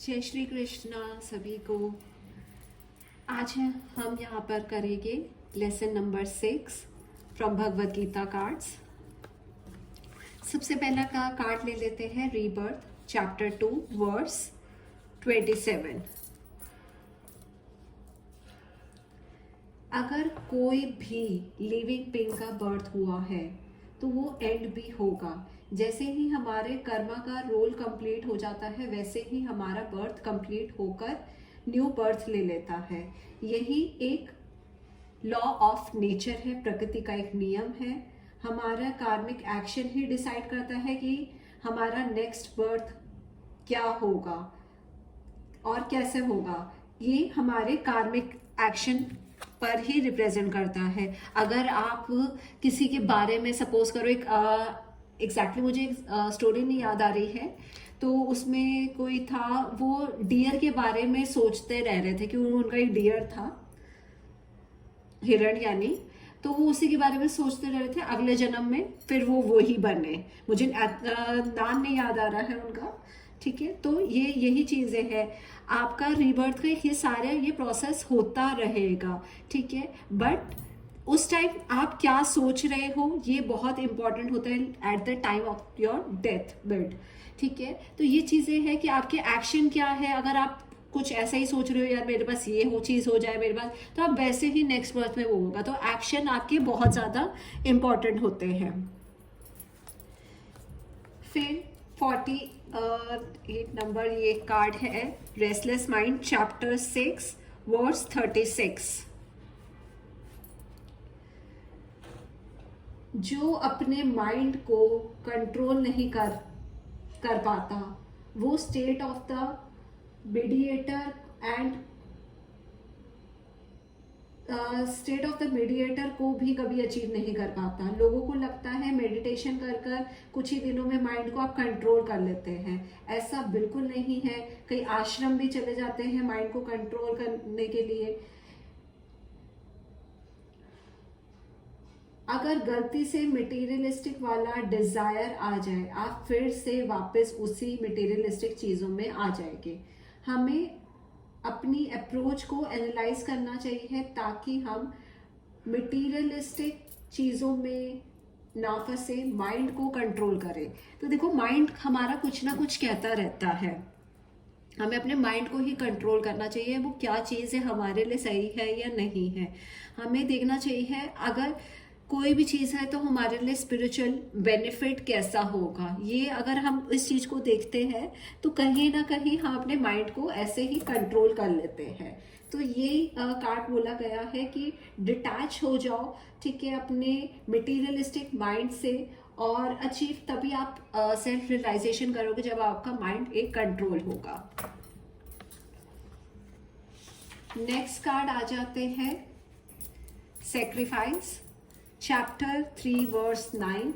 जय श्री कृष्णा सभी को। आज हम यहाँ पर करेंगे lesson number 6 from Bhagavad Gita cards. सबसे पहला का कार्ड ले लेते हैं रीबर्थ चैप्टर 2 वर्स 27। अगर कोई भी लिविंग बीइंग का बर्थ हुआ है तो वो एंड भी होगा। जैसे ही हमारे कर्मा का रोल कंप्लीट हो जाता है वैसे ही हमारा बर्थ कंप्लीट होकर न्यू बर्थ ले लेता है। यही एक लॉ ऑफ नेचर है, प्रकृति का एक नियम है। हमारा कार्मिक एक्शन ही डिसाइड करता है कि हमारा नेक्स्ट बर्थ क्या होगा और कैसे होगा। ये हमारे कार्मिक एक्शन पर ही रिप्रेजेंट करता है। अगर आप किसी के बारे में सपोज करो, एक एग्जैक्टली मुझे स्टोरी नहीं याद आ रही है, तो उसमें कोई था, वो डियर के बारे में सोचते रह रहे थे कि उनका एक डियर था, हिरण यानी, तो वो उसी के बारे में सोचते रह रहे थे अगले जन्म में फिर वो ही बने। मुझे नाम नहीं याद आ रहा है उनका, ठीक है। तो यही चीजें हैं, आपका रीबर्थ का ये सारा ये प्रोसेस होता रहेगा, ठीक है। बट उस टाइम आप क्या सोच रहे हो ये बहुत इंपॉर्टेंट होता है at the time of your death bed, ठीक है। तो ये चीजें हैं कि आपके एक्शन क्या है। अगर आप कुछ ऐसा ही सोच रहे हो यार मेरे पास ये चीज हो जाए मेरे पास, तो आप वैसे ही नेक्स्ट बर्थ में वो होगा। तो एक्शन आपके बहुत ज्यादा इंपॉर्टेंट होते हैं। फिर 48 नंबर ये कार्ड है रेस्टलेस माइंड चैप्टर 6 वर्स 36। जो अपने माइंड को कंट्रोल नहीं कर पाता वो state of the mediator and state of the mediator को भी कभी अचीव नहीं कर पाता। लोगों को लगता है मेडिटेशन कर कुछ ही दिनों में माइंड को आप कंट्रोल कर लेते हैं। ऐसा बिल्कुल नहीं है। कई आश्रम भी चले जाते हैं माइंड को कंट्रोल करने के लिए। अगर गलती से मटेरियलिस्टिक वाला डिजायर आ जाए, आप फिर से वापस उसी मटेरियलिस्टिक चीजों में आ जाएंगे। हमें अपनी अप्रोच को एनालाइज करना चाहिए ताकि हम मटेरियलिस्टिक चीजों में ना फंसे, माइंड को कंट्रोल करें। तो देखो, माइंड हमारा कुछ ना कुछ कहता रहता है, हमें अपने माइंड को ही कंट्रोल करना चाहिए। वो क्या चीज़ है हमारे लिए सही है या नहीं है, हमें देखना चाहिए। अगर कोई भी चीज़ है तो हमारे लिए स्पिरिचुअल बेनिफिट कैसा होगा, ये अगर हम इस चीज़ को देखते हैं तो कहीं ना कहीं हम अपने माइंड को ऐसे ही कंट्रोल कर लेते हैं। तो ये कार्ड बोला गया है कि डिटैच हो जाओ, ठीक है, अपने मटेरियलिस्टिक माइंड से, और अचीव तभी आप सेल्फ रियलाइजेशन करोगे जब आपका माइंड एक कंट्रोल होगा। नेक्स्ट कार्ड आ जाते हैं सेक्रीफाइस चैप्टर 3 वर्स 9।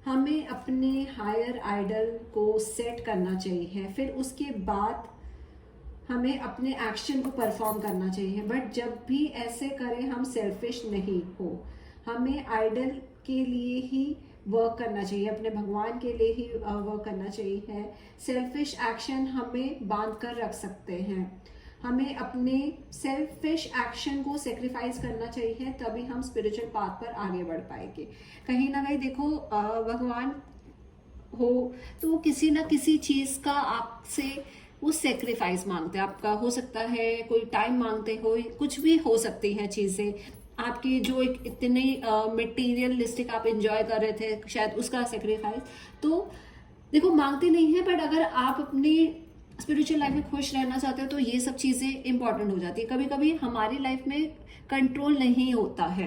हमें अपने हायर आइडल को सेट करना चाहिए, फिर उसके बाद हमें अपने एक्शन को परफॉर्म करना चाहिए। बट जब भी ऐसे करें हम सेल्फिश नहीं हो, हमें आइडल के लिए ही वर्क करना चाहिए, अपने भगवान के लिए ही वर्क करना चाहिए। सेल्फिश एक्शन हमें बांध कर रख सकते हैं। हमें अपने सेल्फिश एक्शन को सेक्रीफाइस करना चाहिए, तभी हम स्पिरिचुअल पाथ पर आगे बढ़ पाएंगे। कहीं ना कहीं देखो, भगवान हो तो किसी ना किसी चीज का आपसे वो सेक्रीफाइस मांगते हैं। आपका हो सकता है कोई टाइम मांगते हो, कुछ भी हो सकती हैं चीजें आपकी, जो एक इतनी मटेरियलिस्टिक आप एंजॉय कर रहे थे शायद उसका सेक्रीफाइस। तो देखो, मांगते नहीं है, बट अगर आप अपनी स्पिरिचुअल लाइफ में खुश रहना चाहते हो तो ये सब चीजें इंपॉर्टेंट हो जाती है। कभी कभी हमारी लाइफ में कंट्रोल नहीं होता है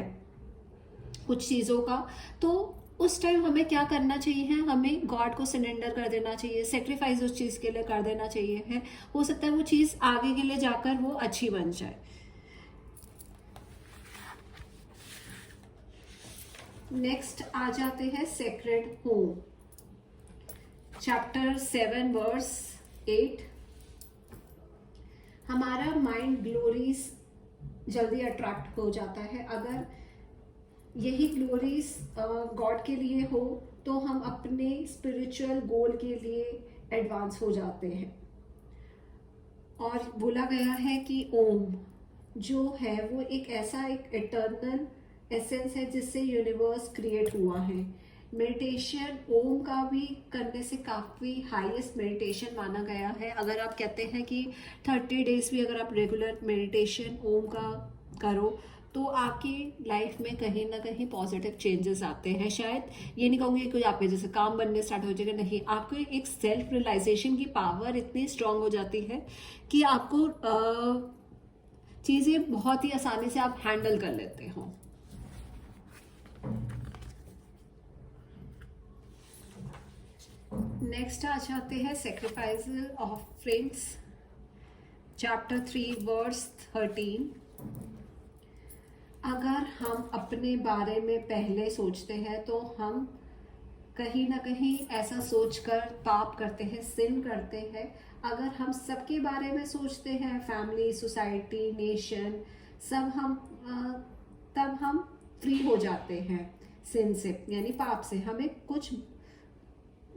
कुछ चीजों का, तो उस टाइम हमें क्या करना चाहिए, हमें गॉड को सरेंडर कर देना चाहिए, सेक्रीफाइस उस चीज के लिए कर देना चाहिए है। हो सकता है वो चीज आगे के लिए जाकर वो अच्छी बन जाए। नेक्स्ट आ जाते हैं सेक्रेड होम चैप्टर 7 वर्स 8। हमारा माइंड ग्लोरीज जल्दी अट्रैक्ट हो जाता है। अगर यही ग्लोरीज गॉड के लिए हो तो हम अपने स्पिरिचुअल गोल के लिए एडवांस हो जाते हैं। और बोला गया है कि ओम जो है वो एक ऐसा एक इटर्नल एसेंस है जिससे यूनिवर्स क्रिएट हुआ है। मेडिटेशन ओम का भी करने से काफ़ी हाईएस्ट मेडिटेशन माना गया है। अगर आप कहते हैं कि 30 डेज भी अगर आप रेगुलर मेडिटेशन ओम का करो तो आपकी लाइफ में कहीं ना कहीं पॉजिटिव चेंजेस आते हैं। शायद ये नहीं कहूँगी कि आपके जैसे काम बनने स्टार्ट हो जाएगा, नहीं, आपको एक सेल्फ रियलाइजेशन की पावर इतनी स्ट्रांग हो जाती है कि आपको चीज़ें बहुत ही आसानी से आप हैंडल कर लेते हो। नेक्स्ट आ जाते हैं सेक्रीफाइस ऑफरिंग्स, चैप्टर 3 वर्स 13। अगर हम अपने बारे में पहले सोचते हैं तो हम कहीं ना कहीं ऐसा सोचकर पाप करते हैं, सिन करते हैं। अगर हम सबके बारे में सोचते हैं, फैमिली, सोसाइटी, नेशन, सब हम तब हम फ्री हो जाते हैं सिन से, यानी पाप से। हमें कुछ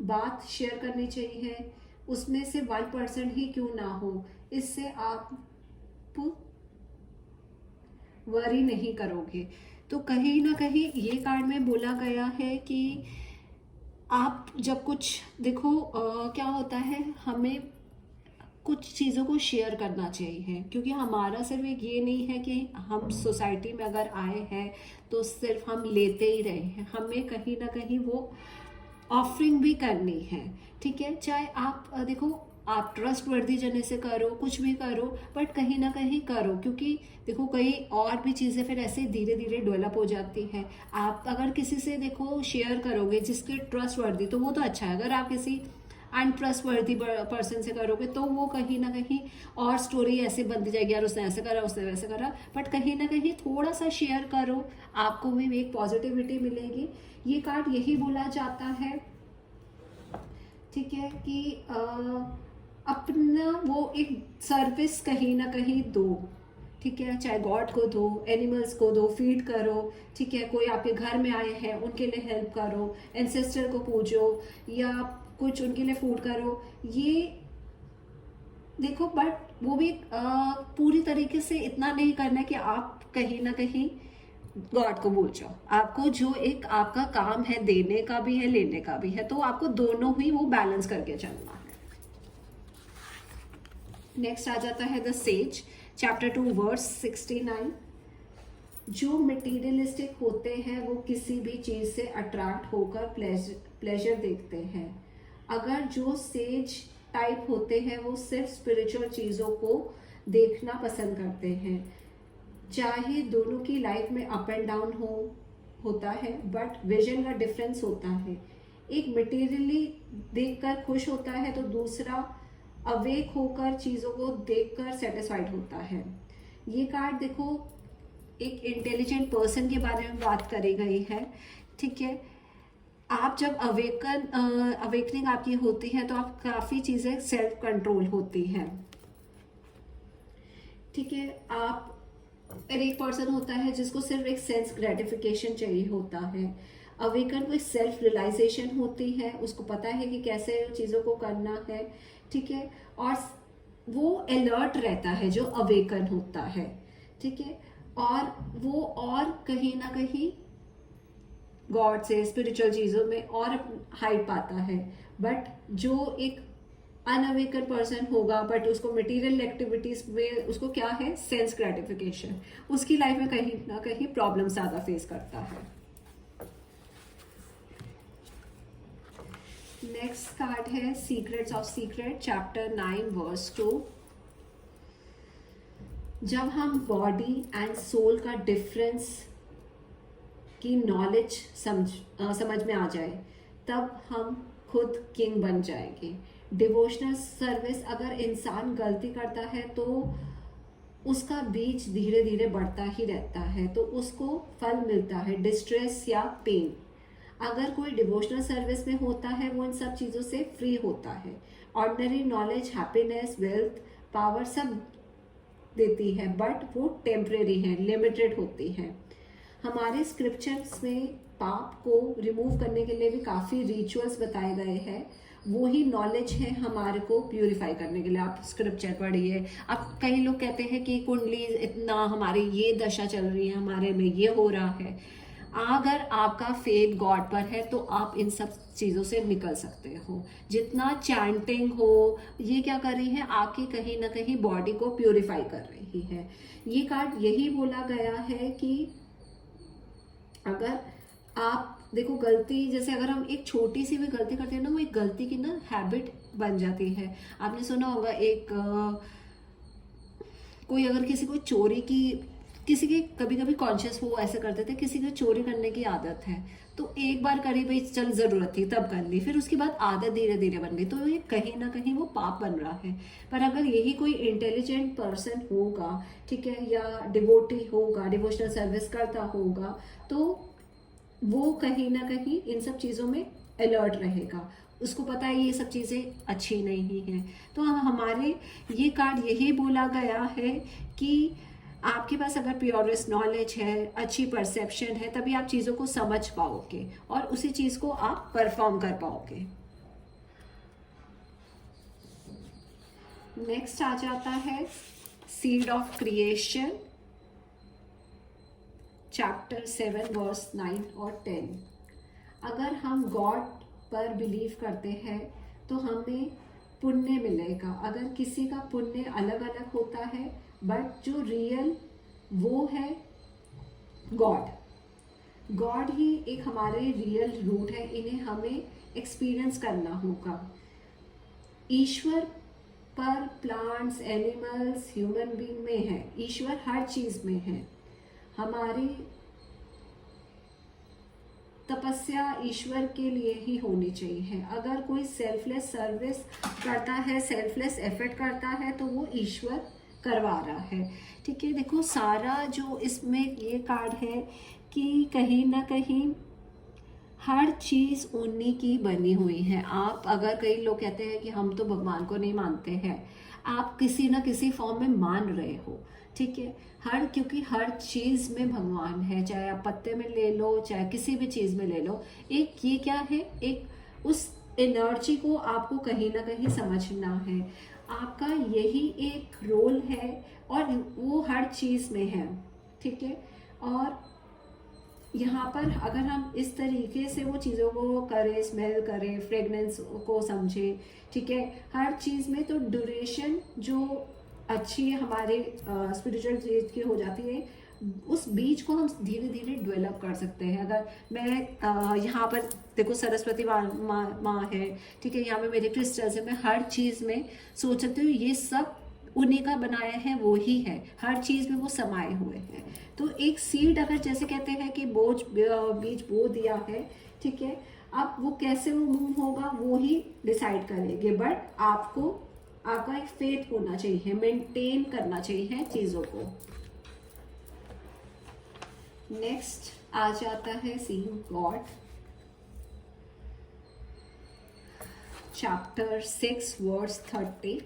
बात शेयर करनी चाहिए, उसमें से 1% ही क्यों ना हो, इससे आप वरी नहीं करोगे। तो कहीं ना कहीं ये कार्ड में बोला गया है कि आप जब कुछ देखो क्या होता है, हमें कुछ चीज़ों को शेयर करना चाहिए, क्योंकि हमारा सिर्फ एक ये नहीं है कि हम सोसाइटी में अगर आए हैं तो सिर्फ हम लेते ही रहे हैं, हमें कहीं ना कहीं वो ऑफरिंग भी करनी है। ठीक है, चाहे आप देखो आप ट्रस्ट वर्दी जने से करो, कुछ भी करो, बट कहीं ना कहीं करो, क्योंकि देखो कई और भी चीज़ें फिर ऐसे धीरे धीरे डेवलप हो जाती हैं। आप अगर किसी से देखो शेयर करोगे जिसके ट्रस्ट वर्दी, तो वो तो अच्छा है। अगर आप किसी अनट्रस्टवर्दी पर्सन से करोगे तो वो कहीं ना कहीं और स्टोरी ऐसे बनती जाएगी, यार उसने ऐसे करा, उसने वैसे करा। बट कहीं ना कहीं थोड़ा सा शेयर करो, आपको भी एक पॉजिटिविटी मिलेगी। ये कार्ड यही बोला जाता है, ठीक है, कि अपना वो एक सर्विस कहीं ना कहीं दो। ठीक है, चाहे गॉड को दो, एनिमल्स को दो, फीड करो। ठीक है, कोई आपके घर में आए हैं उनके लिए हेल्प करो, एंसेस्टर को पूजो या कुछ उनके लिए फूड करो। ये देखो, बट वो भी पूरी तरीके से इतना नहीं करना है कि आप कहीं ना कहीं गॉड को भूल जाओ। आपको जो एक आपका काम है, देने का भी है, लेने का भी है, तो आपको दोनों ही वो बैलेंस करके चलना है। नेक्स्ट आ जाता है द सेज, चैप्टर 2 वर्स 69। जो मटेरियलिस्टिक होते हैं वो किसी भी चीज से अट्रैक्ट होकर प्लेजर देखते हैं। अगर जो सेज टाइप होते हैं वो सिर्फ स्पिरिचुअल चीजों को देखना पसंद करते हैं। चाहे दोनों की लाइफ में अप एंड डाउन होता है, बट विजन का डिफरेंस होता है। एक मटेरियली देखकर खुश होता है तो दूसरा अवेक होकर चीजों को देखकर सेटिस्फाइड होता है। ये कार्ड देखो एक इंटेलिजेंट पर्सन के बारे में बात करी गई है। ठीक है, आप जब अवेकनिंग आपकी होती है तो आप काफी चीजें सेल्फ कंट्रोल होती हैं। ठीक है, आप एक पर्सन होता है जिसको सिर्फ एक सेंस ग्रेटिफिकेशन चाहिए होता है। अवेकन को एक सेल्फ रियलाइजेशन होती है, उसको पता है कि कैसे चीजों को करना है। ठीक है, और वो अलर्ट रहता है जो अवेकन होता है। ठीक है, और वो और कहीं ना कहीं गॉड से, स्पिरिचुअल चीजों में और हाइट पाता है। बट जो एक अनअवेकन पर्सन होगा, बट उसको मटेरियल एक्टिविटीज में उसको क्या है, सेंस ग्रेटिफिकेशन, उसकी लाइफ में कहीं ना कहीं प्रॉब्लम ज्यादा फेस करता है। नेक्स्ट कार्ड है secrets of secret, chapter 9 verse 2। जब हम बॉडी एंड सोल का डिफरेंस की नॉलेज समझ में आ जाए तब हम खुद किंग बन जाएंगे। डिवोशनल सर्विस, अगर इंसान गलती करता है तो उसका बीज धीरे धीरे बढ़ता ही रहता है, तो उसको फल मिलता है, डिस्ट्रेस या पेन। अगर कोई डिवोशनल सर्विस में होता है वो इन सब चीज़ों से फ्री होता है। Ordinary knowledge happiness, wealth, power सब देती है, बट वो टेम्परेरी है, लिमिटेड होती है। हमारे स्क्रिप्चर्स में पाप को रिमूव करने के लिए भी काफ़ी रिचुअल्स बताए गए हैं, वो ही नॉलेज है हमारे को प्यूरिफाई करने के लिए। आप स्क्रिप्चर पढ़िए। अब कई लोग कहते हैं कि कुंडली इतना, हमारी ये दशा चल रही है, हमारे में ये हो रहा है। अगर आपका फेथ गॉड पर है तो आप इन सब चीज़ों से निकल सकते हो। जितना चैंटिंग हो, ये क्या कर रही है, आपकी कहीं ना कहीं बॉडी को प्यूरिफाई कर रही है। ये कार्ड यही बोला गया है कि अगर आप देखो, गलती जैसे अगर हम एक छोटी सी भी गलती करते हैं ना, वो एक गलती की ना हैबिट बन जाती है। आपने सुना होगा एक कोई अगर किसी को चोरी की, किसी के कभी कभी कॉन्शियस वो ऐसे करते थे, किसी को चोरी करने की आदत है तो एक बार करी भाई, चल जरूरत थी तब कर ली, फिर उसके बाद आदत धीरे धीरे बन गई, तो ये कहीं ना कहीं वो पाप बन रहा है। पर अगर यही कोई इंटेलिजेंट पर्सन होगा, ठीक है, या डिवोटी होगा, डिवोशनल सर्विस करता होगा, तो वो कहीं ना कहीं इन सब चीज़ों में अलर्ट रहेगा। उसको पता है ये सब चीज़ें अच्छी नहीं है। तो हमारे ये कार्ड यही बोला गया है कि आपके पास अगर प्योरेस्ट नॉलेज है, अच्छी परसेप्शन है, तभी आप चीज़ों को समझ पाओगे और उसी चीज़ को आप परफॉर्म कर पाओगे। नेक्स्ट आ जाता है seed of creation, chapter 7 verse 9 और 10। अगर हम गॉड पर बिलीव करते हैं तो हमें पुण्य मिलेगा। अगर किसी का पुण्य अलग अलग होता है, बट जो रियल वो है गॉड ही एक हमारे रियल रूट है। इन्हें हमें एक्सपीरियंस करना होगा। ईश्वर पर प्लांट्स, एनिमल्स, ह्यूमन बीइंग में है। ईश्वर हर चीज में है। हमारी तपस्या ईश्वर के लिए ही होनी चाहिए। अगर कोई सेल्फलेस सर्विस करता है, सेल्फलेस एफर्ट करता है, तो वो ईश्वर करवा रहा है। ठीक है, देखो सारा जो इसमें ये कार्ड है कि कहीं ना कहीं हर चीज़ उन्हीं की बनी हुई है। आप अगर, कई लोग कहते हैं कि हम तो भगवान को नहीं मानते हैं, आप किसी ना किसी फॉर्म में मान रहे हो। ठीक है, क्योंकि हर चीज़ में भगवान है, चाहे आप पत्ते में ले लो, चाहे किसी भी चीज़ में ले लो। एक ये क्या है, एक उस एनर्जी को आपको कहीं ना कहीं समझना है। आपका यही एक रोल है और वो हर चीज़ में है। ठीक है, और यहाँ पर अगर हम इस तरीके से वो चीज़ों को करें, स्मेल करें, फ्रेगनेंस को समझें, ठीक है, हर चीज़ में, तो ड्यूरेशन जो अच्छी हमारे स्पिरिचुअल चीज की हो जाती है, उस बीज को हम धीरे धीरे डेवलप कर सकते हैं। अगर मैं यहाँ पर देखो सरस्वती माँ है, ठीक है, यहाँ पे मेरे क्रिस्टल्स है, मैं हर चीज़ में सोच सकती हूँ ये सब उन्हीं का बनाया है, वो ही है, हर चीज़ में वो समाये हुए हैं। तो एक सीड, अगर जैसे कहते हैं कि बीज बो दिया है, ठीक है, अब वो कैसे वो मूव होगा वो ही डिसाइड करेंगे। बट आपका एक फेथ होना चाहिए, मेंटेन करना चाहिए चीज़ों को। नेक्स्ट आ जाता है seeing God, chapter 6 verse 30।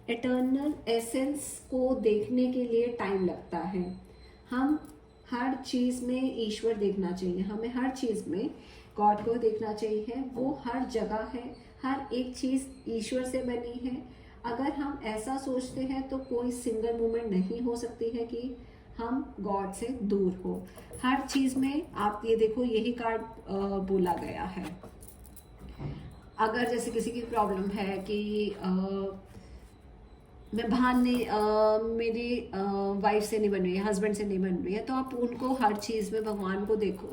Eternal essence को देखने के लिए टाइम लगता है। हम हर चीज़ में ईश्वर देखना चाहिए, हमें हर चीज़ में गॉड को देखना चाहिए। वो हर जगह है, हर एक चीज़ ईश्वर से बनी है। अगर हम ऐसा सोचते हैं तो कोई सिंगल मोमेंट नहीं हो सकती है कि हम गॉड से दूर हो। हर चीज़ में आप ये देखो, यही कार्ड बोला गया है। अगर जैसे किसी की प्रॉब्लम है कि मैं भान नहीं, मेरी वाइफ से नहीं बन रही है, हस्बैंड से नहीं बन रही है, तो आप उनको हर चीज़ में भगवान को देखो,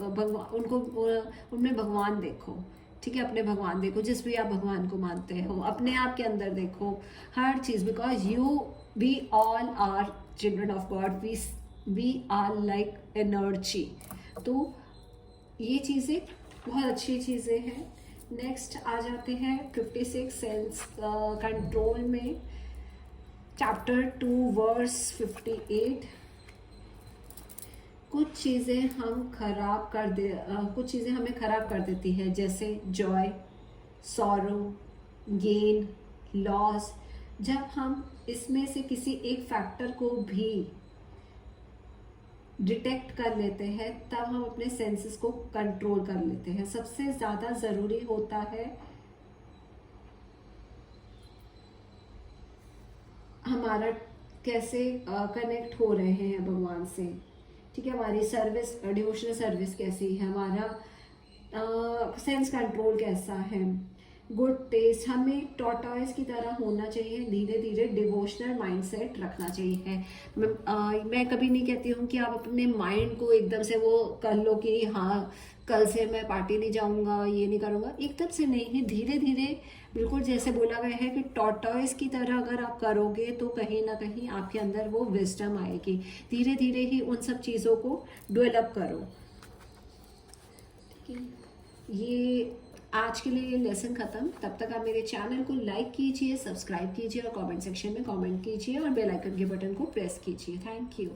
उनमें भगवान देखो। ठीक है, अपने भगवान देखो, जिस भी आप भगवान को मानते हो, अपने आप के अंदर देखो हर चीज़। Because we all are children of God, we are like energy. तो ये चीज़ें बहुत अच्छी चीज़ें हैं। नेक्स्ट आ जाते हैं 56 सेल्स कंट्रोल में, चैप्टर 2 वर्स 58। कुछ चीज़ें हमें खराब कर देती है, जैसे जॉय, सॉरो, गेन, लॉस। जब हम इसमें से किसी एक फैक्टर को भी डिटेक्ट कर लेते हैं, तब हम अपने सेंसेस को कंट्रोल कर लेते हैं। सबसे ज़्यादा ज़रूरी होता है हमारा कैसे कनेक्ट हो रहे हैं भगवान से, ठीक है, हमारी सर्विस, डिवोशनल सर्विस कैसी है, हमारा सेंस कंट्रोल कैसा है, गुड टेस्ट, हमें टॉर्टॉइस की तरह होना चाहिए, धीरे धीरे डिवोशनल माइंडसेट रखना चाहिए। मैं कभी नहीं कहती हूँ कि आप अपने माइंड को एकदम से वो कर लो कि हाँ कल से मैं पार्टी नहीं जाऊँगा, ये नहीं करूँगा, एकदम से नहीं है, धीरे धीरे, बिल्कुल जैसे बोला गया है कि टॉर्टॉइस की तरह अगर आप करोगे तो कहीं ना कहीं आपके अंदर वो विजडम आएगी। धीरे धीरे ही उन सब चीज़ों को डेवलप करो, ठीक है। ये आज के लिए ये लेसन ख़त्म। तब तक आप मेरे चैनल को लाइक कीजिए, सब्सक्राइब कीजिए और कमेंट सेक्शन में कमेंट कीजिए और बेल आइकन के बटन को प्रेस कीजिए। Thank you.